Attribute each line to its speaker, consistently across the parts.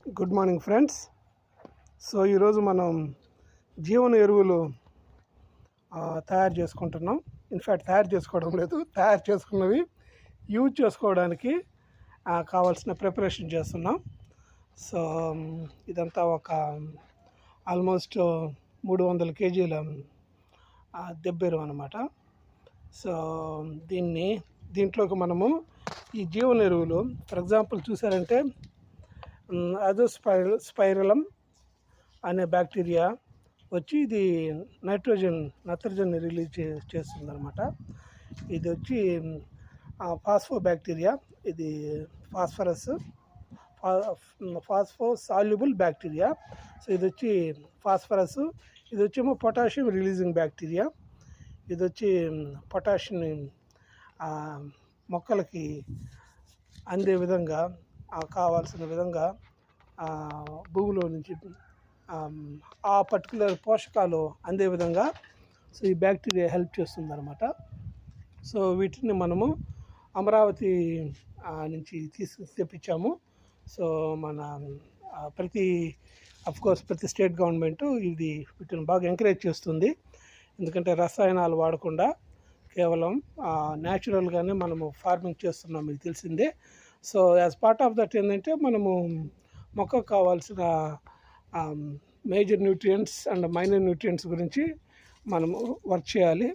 Speaker 1: Good morning friends. So ఈరోజు మనం జీవన ఎరువులు తయారు చేసుకుంటున్నాం. ఇన్ఫ్యాక్ట్ తయారు చేసుకోవడం లేదు, తయారు చేసుకున్నవి యూజ్ చేసుకోవడానికి కావాల్సిన ప్రిపరేషన్ చేస్తున్నాం. సో ఇదంతా ఒక ఆల్మోస్ట్ 300 kgల దెబ్బెరువు అనమాట. సో దీంట్లోకి మనము ఈ జీవన ఎరువులు ఫర్ ఎగ్జాంపుల్ చూసారంటే అజోస్పైరిలం అనే బ్యాక్టీరియా వచ్చి ఇది నత్రజన్ రిలీజ్ చేస్తుంది అనమాట. ఇది వచ్చి ఫాస్ఫో బ్యాక్టీరియా, ఇది ఫాస్ఫో సాల్యుబుల్ బ్యాక్టీరియా. సో ఇది వచ్చి ఫాస్ఫరస్, ఇది వచ్చేమో పొటాషియం రిలీజింగ్ బ్యాక్టీరియా. ఇది వచ్చి పొటాషియం మొక్కలకి అందే విధంగా కావాల్సిన విధంగా భూమిలో నుంచి ఆ పర్టికులర్ పోషకాలు అందే విధంగా సో ఈ బ్యాక్టీరియా హెల్ప్ చేస్తుందన్నమాట. సో వీటిని మనము అమరావతి నుంచి తెప్పించాము. సో మన ప్రతి స్టేట్ గవర్నమెంటు వీటిని బాగా ఎంకరేజ్ చేస్తుంది. ఎందుకంటే రసాయనాలు వాడకుండా కేవలం న్యాచురల్గానే మనము ఫార్మింగ్ చేస్తున్నాం, మీకు తెలిసిందే. So as part of that ఏంటంటే మనము మొక్కకు కావాల్సిన major nutrients and minor nutrients గురించి మనము వర్క్ చేయాలి.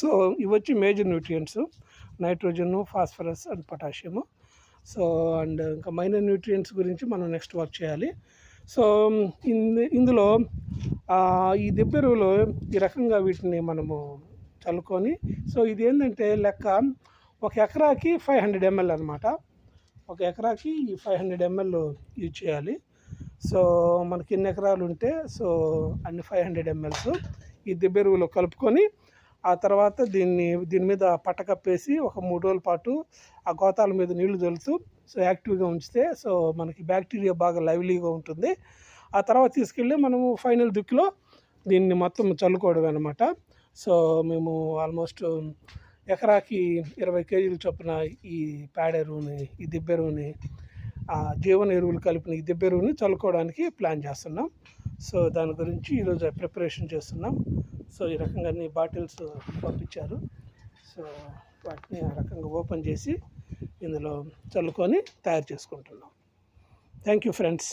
Speaker 1: సో ఇవి వచ్చి major nutrients nitrogen, phosphorus and potassium. So and ఇంకా మైనర్ న్యూట్రియంట్స్ గురించి మనం నెక్స్ట్ వర్క్ చేయాలి. సో ఇందులో ఈ దెబ్బెరువులో ఈ రకంగా వీటిని మనము చల్లుకొని, సో ఇది ఏంటంటే లెక్క 1 ఎకరాకి 500 ml అనమాట. 1 ఎకరాకి 500 ml యూజ్ చేయాలి. సో మనకి ఎన్ని ఎకరాలు ఉంటే సో అన్ని 500 ml ఈ దెబ్బెరువులో కలుపుకొని ఆ తర్వాత దీని మీద పట్ట కప్పేసి ఒక 3 రోజుల పాటు ఆ గోతాల మీద నీళ్లు చల్లుతూ సో యాక్టివ్గా ఉంచితే సో మనకి బ్యాక్టీరియా బాగా లైవ్లీగా ఉంటుంది. ఆ తర్వాత తీసుకెళ్ళి మనము ఫైనల్ దుక్కిలో దీన్ని మొత్తం చల్లుకోవడం అనమాట. సో మేము ఆల్మోస్ట్ ఎకరాకి 20 kgల చొప్పున ఈ పేడ ఎరువుని, ఈ దిబ్బెరువుని, జీవన ఎరువులు కలిపిన ఈ దిబ్బెరువుని చల్లుకోవడానికి ప్లాన్ చేస్తున్నాం. సో దాని గురించి ఈరోజు ప్రిపరేషన్ చేస్తున్నాం. సో ఈ రకంగా అన్ని బాటిల్స్ పంపించారు. సో వాటిని ఆ రకంగా ఓపెన్ చేసి ఇందులో చల్లుకొని తయారు చేసుకుంటున్నాం. Thank you friends.